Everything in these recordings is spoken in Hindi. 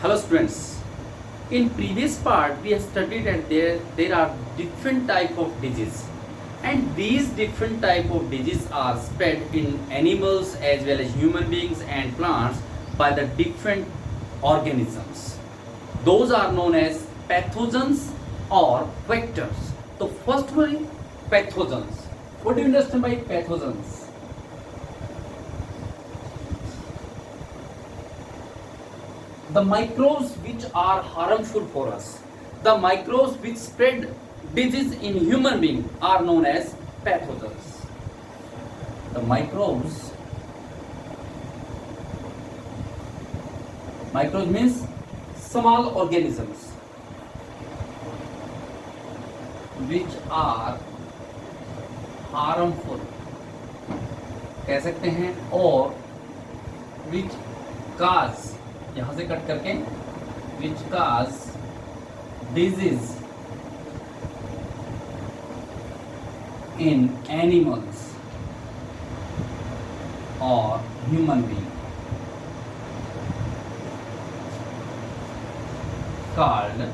Hello students. In previous part we have studied that there are different type of disease, and these different type of disease are spread in animals as well as human beings and plants by the different organisms. Those are known as pathogens or vectors. So first one, pathogens. What do you understand by pathogens? The microbes which are harmful for us, the microbes which spread disease in human being are known as pathogens. The microbes means small organisms which are harmful कह सकते हैं, और which cause, यहां से कट करके, which cause disease in animals or human being called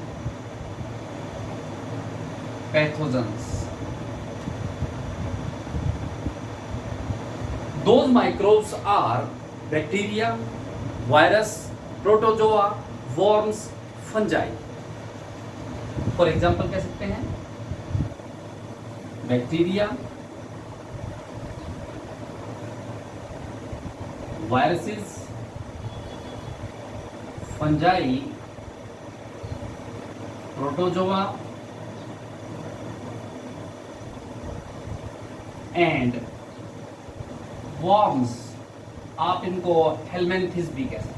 pathogens. Those microbes are bacteria, virus, protozoa, worms, fungi. For example कह सकते हैं bacteria, viruses, fungi, protozoa and worms. आप इनको हेलमेंथिस भी कह सकते हैं.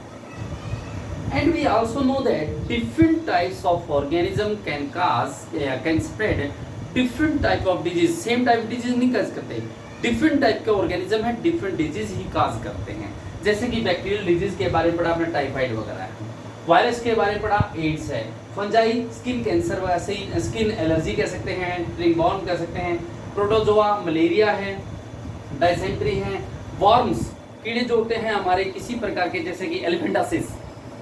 And we also know that different types of organism can spread different type of disease. Same type of disease नहीं cause करते, different type के organism है different disease ही cause करते हैं. जैसे कि बैक्टीरियल डिजीज के बारे में पढ़ा आपने, टाइफाइड वगैरह है. वायरस के बारे में पढ़ा, एड्स है. फंजाई स्किन कैंसर, वैसे ही स्किन एलर्जी कह सकते हैं, रिंगबॉर्न कह सकते हैं. प्रोटोजोआ मलेरिया है, डायसेंट्री है. वॉर्म्स कीड़े जो होते हैं हमारे किसी प्रकार के, जैसे कि एलिफेंटासिस,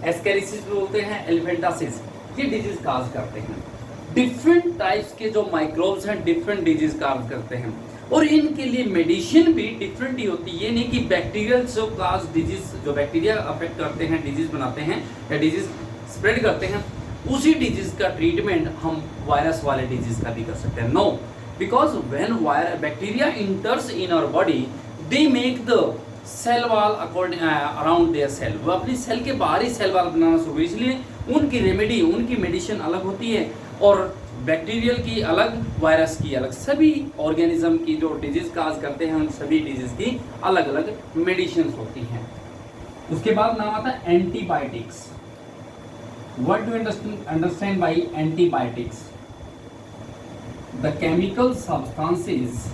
एस्केरिसिस भी बोलते हैं, एलिफेंटासिस, ये डिजीज काज करते हैं. डिफरेंट टाइप्स के जो माइक्रोब्स हैं डिफरेंट डिजीज काज करते हैं, और इनके लिए मेडिसिन भी डिफरेंट ही होती है. ये नहीं कि बैक्टीरियल जो काज डिजीज, जो बैक्टीरिया अफेक्ट करते हैं, डिजीज बनाते हैं या डिजीज स्प्रेड करते हैं, उसी डिजीज का ट्रीटमेंट हम वायरस वाले डिजीज का भी कर सकते हैं. No, because when bacteria enters in our body, they make the cell wall according around their cell. वो अपनी सेल के बाहर ही सेल वाल बनाना शुरू, इसलिए उनकी रेमेडी, उनकी मेडिसिन अलग होती है, और बैक्टीरियल की अलग, वायरस की अलग. सभी ऑर्गेनिज्म की जो डिजीज काज करते हैं उन सभी डिजीज की अलग अलग मेडिसिन होती हैं. उसके बाद नाम आता है antibiotics. What do understand by antibiotics? The chemical substances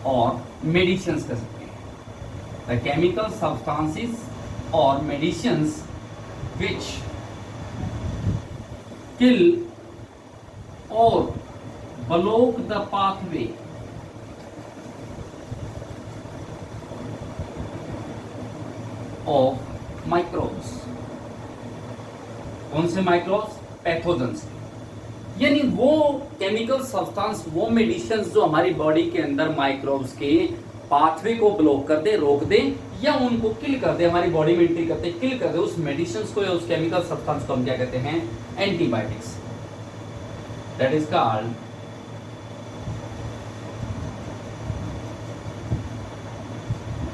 और मेडिसिन्स कर सकते हैं. द केमिकल सब्सटेंसेस और मेडिसिन्स विच किल और block the pathway of microbes. कौन से माइक्रोब्स? पैथोजेंस. यानी वो केमिकल सब्सटेंस, वो मेडिसिन्स जो हमारी बॉडी के अंदर माइक्रोब्स के पाथवे को ब्लॉक कर दे, रोक दे, या उनको किल कर दे, हमारी बॉडी में एंट्री करते किल कर दे, उस मेडिसिन्स को या उस केमिकल सब्सटेंस को हम क्या कहते हैं? Antibiotics. That is called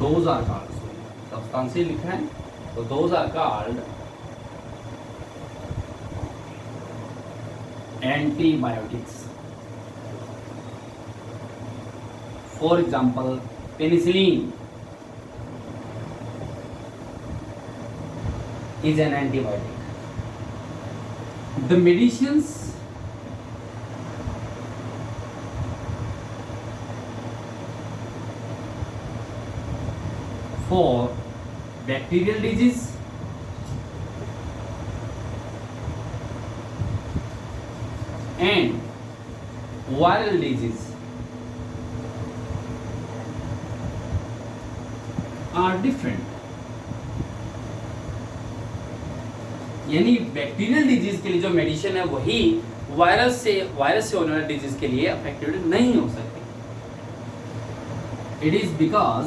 those are called, substance ही लिखा है तो those are called antibiotics. For example, penicillin is an antibiotic. The medicines for bacterial disease and viral disease are different, यानी बैक्टीरियल डिजीज के लिए जो मेडिसिन है वही वायरस से होने वाले डिजीज के लिए इफेक्टिव नहीं हो सकती। It is because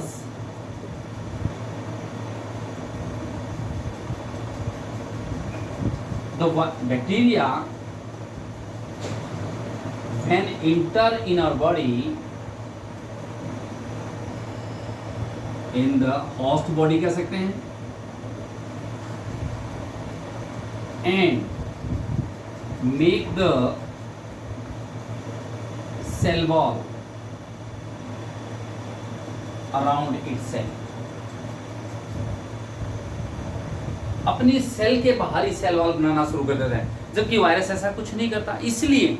the bacteria when enter in our body, in the host body कह सकते हैं, and make the cell wall around itself, अपनी सेल के बाहर ही सेल वॉल बनाना शुरू कर देता है, जबकि वायरस ऐसा कुछ नहीं करता। इसलिए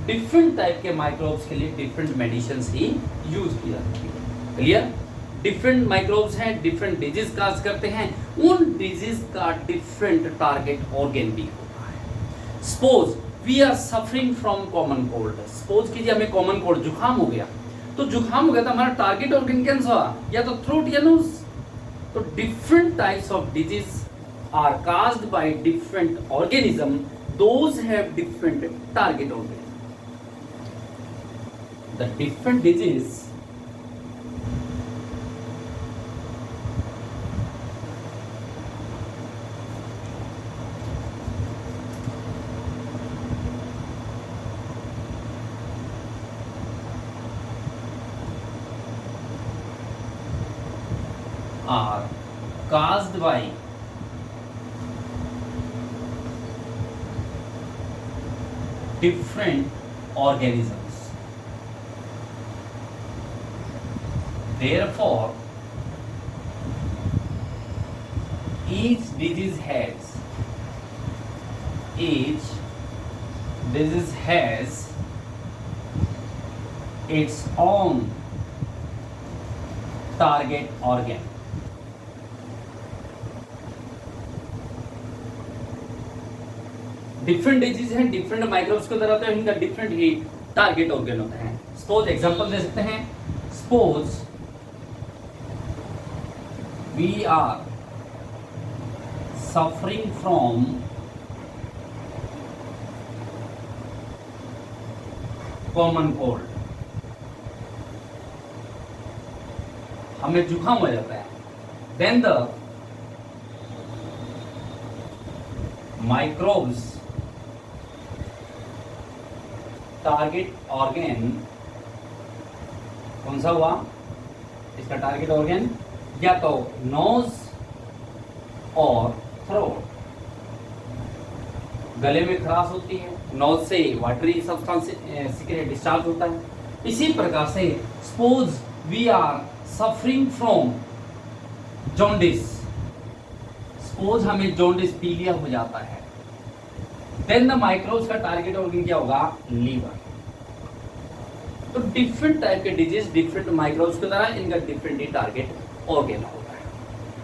डिफरेंट टाइप के माइक्रोब्स के लिए डिफरेंट मेडिसिन्स ही यूज की जाती है। क्लियर? डिफरेंट माइक्रोब्स हैं, डिफरेंट डिजीज काज करते हैं, उन डिजीज का डिफरेंट टारगेट ऑर्गन भी होता है। Suppose we are suffering from common cold, suppose कीजिए हमें कॉमन कोल्ड जुकाम हो गया, तो जुकाम हो गया तो हमारा टारगेट ऑर्गन कौन सा हुआ? या तो थ्रोट या नोज। तो different types of disease are caused by different organism, those have different target organ. The different disease are caused by different organisms. Therefore, each disease has its own target organ. Different disease हैं, डिफरेंट माइक्रोब्स को तरह हैं, इनका डिफरेंट ही टारगेट ऑर्गन होते हैं। सपोज एग्जांपल दे सकते हैं, suppose we are suffering from common cold, हमें जुकाम हो जाता है, then the microbes target organ कौन सा हुआ? इसका टारगेट ऑर्गन या तो नोज और थ्रोट। गले में खराश होती है, नोज से वाटरी सब्सटेंस सीक्रेट डिस्चार्ज होता है। इसी प्रकार से suppose we are suffering from jaundice, suppose हमें जॉन्डिस पीलिया हो जाता है, देन द माइक्रोब्स का टारगेट ऑर्गन क्या होगा? लीवर। तो डिफरेंट टाइप के डिजीज डिफरेंट माइक्रोब्स की तरह इनका डिफरेंट ही टारगेट ऑर्गन होता है।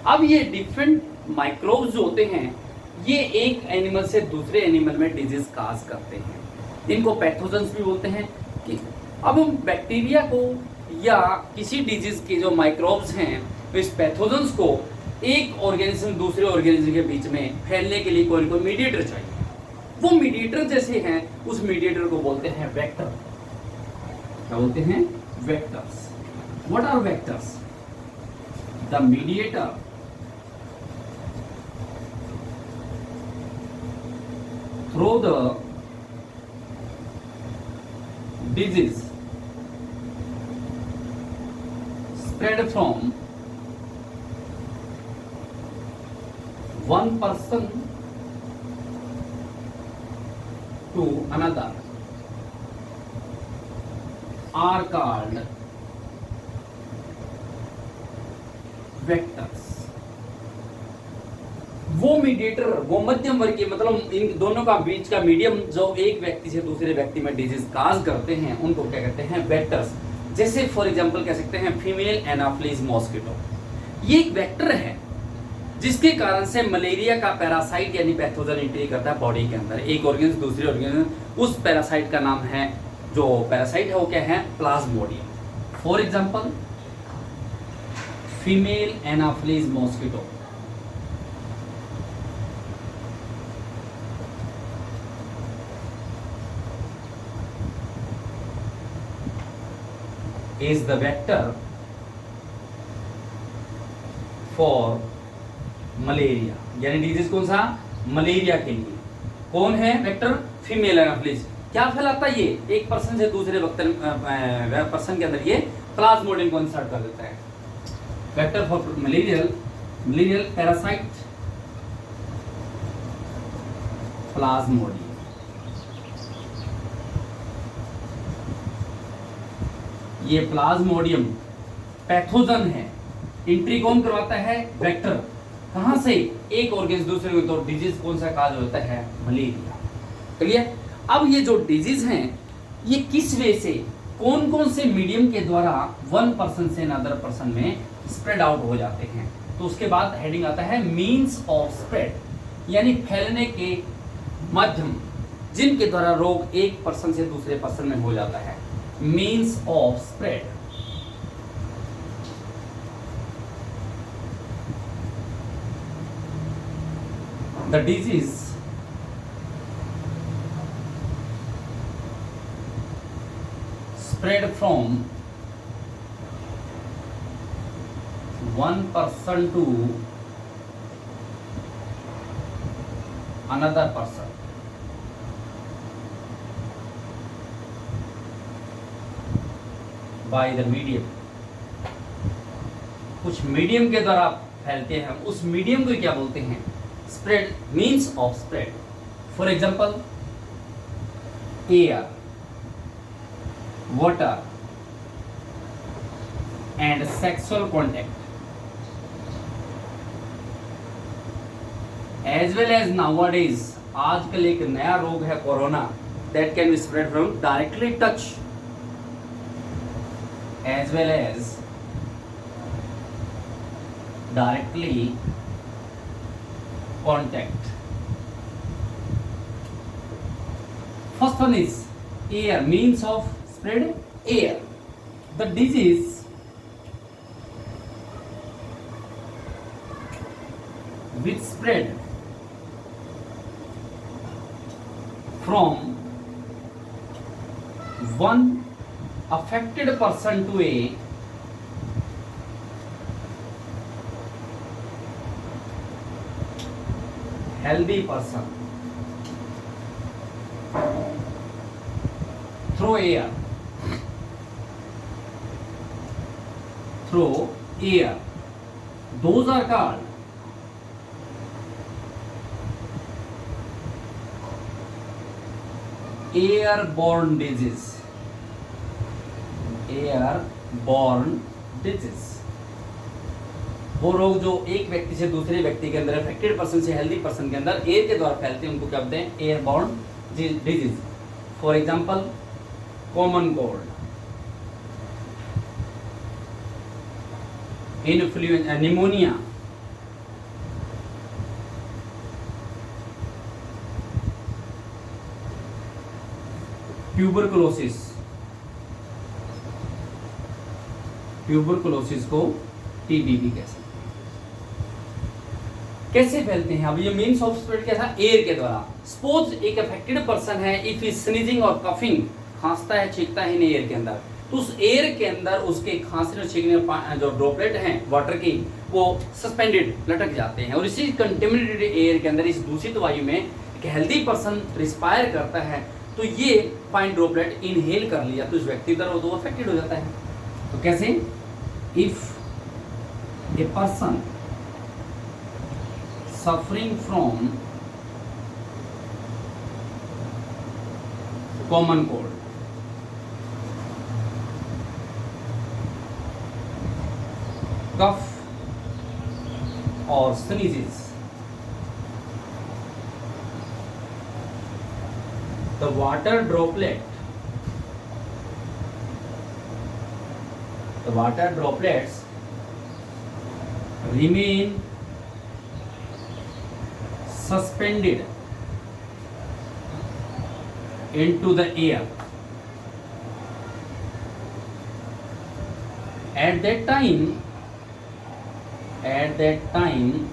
अब ये डिफरेंट माइक्रोब्स जो होते हैं ये एक एनिमल से दूसरे एनिमल में डिजीज काज करते हैं, इनको पैथोजेंस भी बोलते हैं। कि अब हम बैक्टीरिया को या किसी डिजीज के जो माइक्रोब्स हैं तो इस पैथोजेंस को एक ऑर्गेनिज्म दूसरे ऑर्गेनिज्म के बीच में फैलने के लिए कोई मीडिएटर चाहिए। वो मीडिएटर जैसे हैं, उस मीडिएटर को बोलते हैं वेक्टर। क्या बोलते हैं? Vectors. What are vectors? The mediator through the disease spread from one person to another are called vectors. वो मीडिएटर, वो मध्यम वर्गीय, मतलब इन दोनों का बीच का मीडियम जो एक व्यक्ति से दूसरे व्यक्ति में डिजीज काज करते हैं, उनको क्या कहते हैं? वेक्टर्स। जैसे फॉर एग्जांपल कह सकते हैं फीमेल एनाफिलिस मॉस्किटो, ये एक वेक्टर है जिसके कारण से मलेरिया का पैरासाइट यानी पैथोजन एंट्री करता है बॉडी के अंदर, एक ऑर्गन से दूसरे ऑर्गन। उस पैरासाइट का नाम है, जो पैरासाइट है वो क्या है? Plasmodium. For example female Anopheles mosquito. is the vector for malaria, यानी डिजीज कौन सा, मलेरिया के लिए कौन है वेक्टर, फीमेल एनाफिलीज। क्या फैलाता है ये, एक पर्सन से दूसरे पर्सन के अंदर ये प्लाज्मोडियम को इंसर्ट कर देता है। Vector for malarial parasite Plasmodium. ये प्लाज्मोडियम पैथोजन है, एंट्री कौन करवाता है, वेक्टर। कहां से, एक ऑर्गन से दूसरे को। तो डिजीज कौन सा काज होता है, मलेरिया। क्लियर। अब ये जो डिजीज हैं ये किस वे से, कौन कौन से मीडियम के द्वारा वन पर्सन से अनदर पर्सन में स्प्रेड आउट हो जाते हैं। तो उसके बाद हेडिंग आता है मीन्स ऑफ स्प्रेड, यानी फैलने के माध्यम जिनके द्वारा रोग एक पर्सन से दूसरे पर्सन में हो जाता है। means of spread, the disease spread from one person to another person by the medium। कुछ मीडियम के द्वारा फैलते हैं, उस मीडियम को क्या बोलते हैं, spread, means of spread. For example air, water and sexual contact as well as nowadays. आजकल एक नया रोग है corona, that can be spread from directly touch as well as directly contact। First one is air, means of spread, air। The disease which spread from one affected person to a healthy person through air, those are called airborne disease। Airborne disease, वो रोग जो एक व्यक्ति से दूसरे व्यक्ति के अंदर, अफेक्टेड पर्सन से हेल्दी पर्सन के अंदर एयर के द्वारा फैलते हैं, उनको क्या बोलते हैं, airborne disease. For example common cold, influenza, pneumonia, tuberculosis, tuberculosis को टीबी भी कह सकते हैं। कैसे फैलते हैं, अब ये मीन्स ऑफ स्प्रेड क्या था, एयर के द्वारा। सपोज एक अफेक्टेड पर्सन है, इफ इज स्नीजिंग और कफिंग, खांसता है छींकता है एयर के अंदर, तो उस एयर के अंदर उसके खांसने और छींकने जो ड्रॉपलेट हैं वाटर की, वो सस्पेंडेड लटक जाते हैं, और इसी कंटेमिनेटेड एयर के अंदर, इस दूषित वायु में एक हेल्दी पर्सन रिस्पायर करता है, तो ये फाइन ड्रॉपलेट इनहेल कर लिया तो इस व्यक्ति द्वारा तो अफेक्टेड हो जाता है। तो कैसे, if a person suffering from common cold, cough और sneezes, the water droplets remain suspended into the air. At that time at that time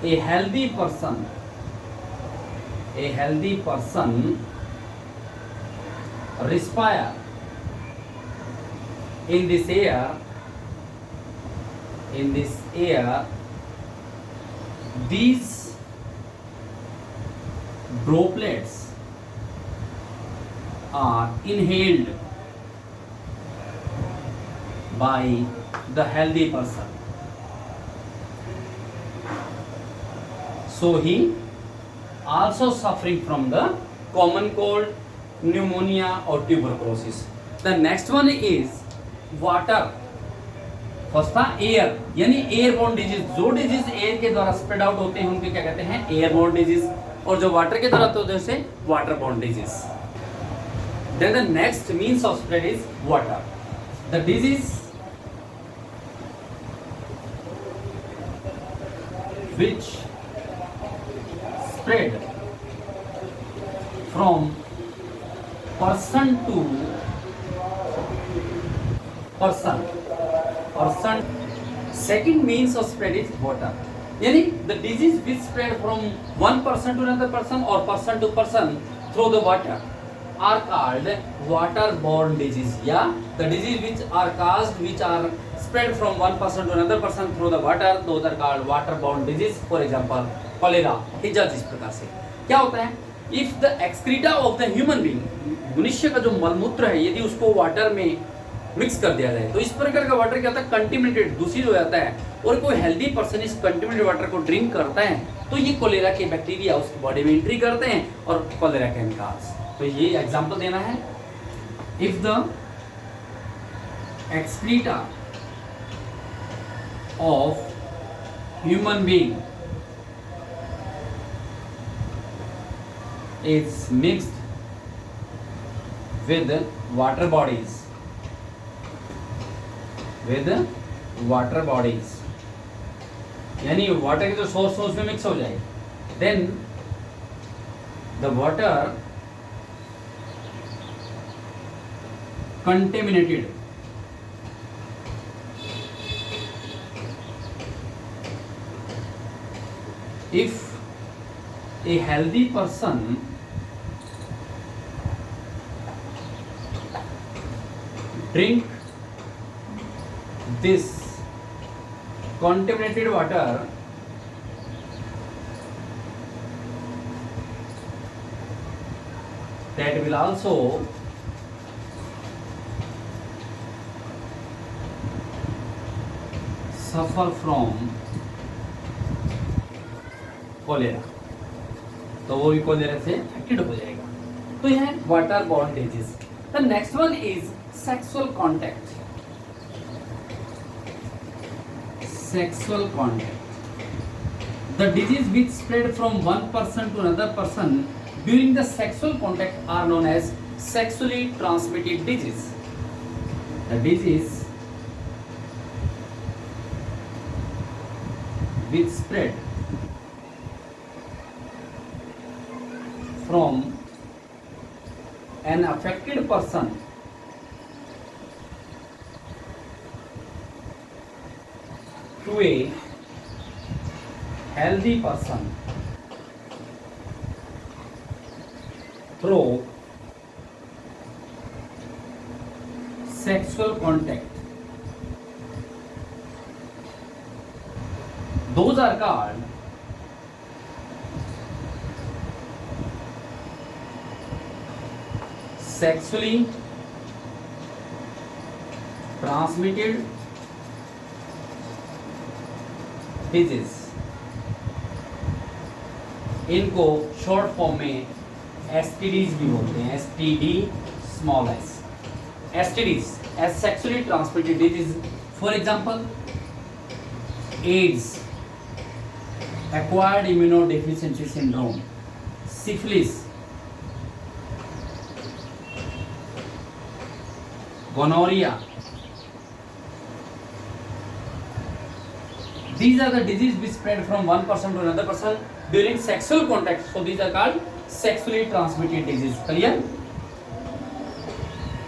a healthy person respire in this air, these droplets are inhaled by the healthy person. So he also suffering from the common cold, pneumonia or tuberculosis. The next one is water. First था एयर, यानी एयरबोर्न डिजीज। जो डिजीज एयर के द्वारा स्प्रेड आउट होते हैं उनके क्या कहते हैं? Airborne disease. और जो वाटर के द्वारा होते हैं उसे waterborne disease. Then the next means of spread is water. The disease which spread from person to person. Second means of spread is water. यानी the disease which spread from one person to another person or person to person through the water are called waterborne disease. Yeah, the disease which are spread from one person to another person through the water, those are called waterborne disease. For example, cholera, हिजा। जिस प्रकार से क्या होता है, if the excreta of the human being, मनुष्य का जो मलमूत्र है, यदि उसको वाटर में मिक्स कर दिया जाए तो इस प्रकार का वाटर क्या होता है? कंटिमिनेटेड, दूषित हो जाता है। और कोई हेल्दी पर्सन इस कंटिमिनेटेड वाटर को ड्रिंक करता है तो ये कोलेरा के बैक्टीरिया उसकी बॉडी में एंट्री करते हैं और कोलेरा केमिकल्स। तो ये एग्जांपल देना है, if the excreta of human being is mixed with water bodies, यानी वाटर के जो सोर्स है उसमें मिक्स हो जाए, then the water contaminated if a healthy person drink this contaminated water, that will also suffer from cholera, तो वो भी कोलेरा से अफेक्टेड हो जाएगा। तो यह है water borne disease. The next one is sexual contact. Sexual contact, the disease which spread from one person to another person during the sexual contact are known as sexually transmitted disease. The disease which spread from an affected person to a healthy person through sexual contact, those are called sexually transmitted disease. इनको शॉर्ट फॉर्म में एसटीडीज भी बोलते हैं, STD small S. STDs as sexually transmitted disease, for example AIDS, acquired immunodeficiency syndrome, syphilis, gonorrhoea. These are the diseases which spread from one person to another person during sexual contact. So these are called sexually transmitted disease. Clear?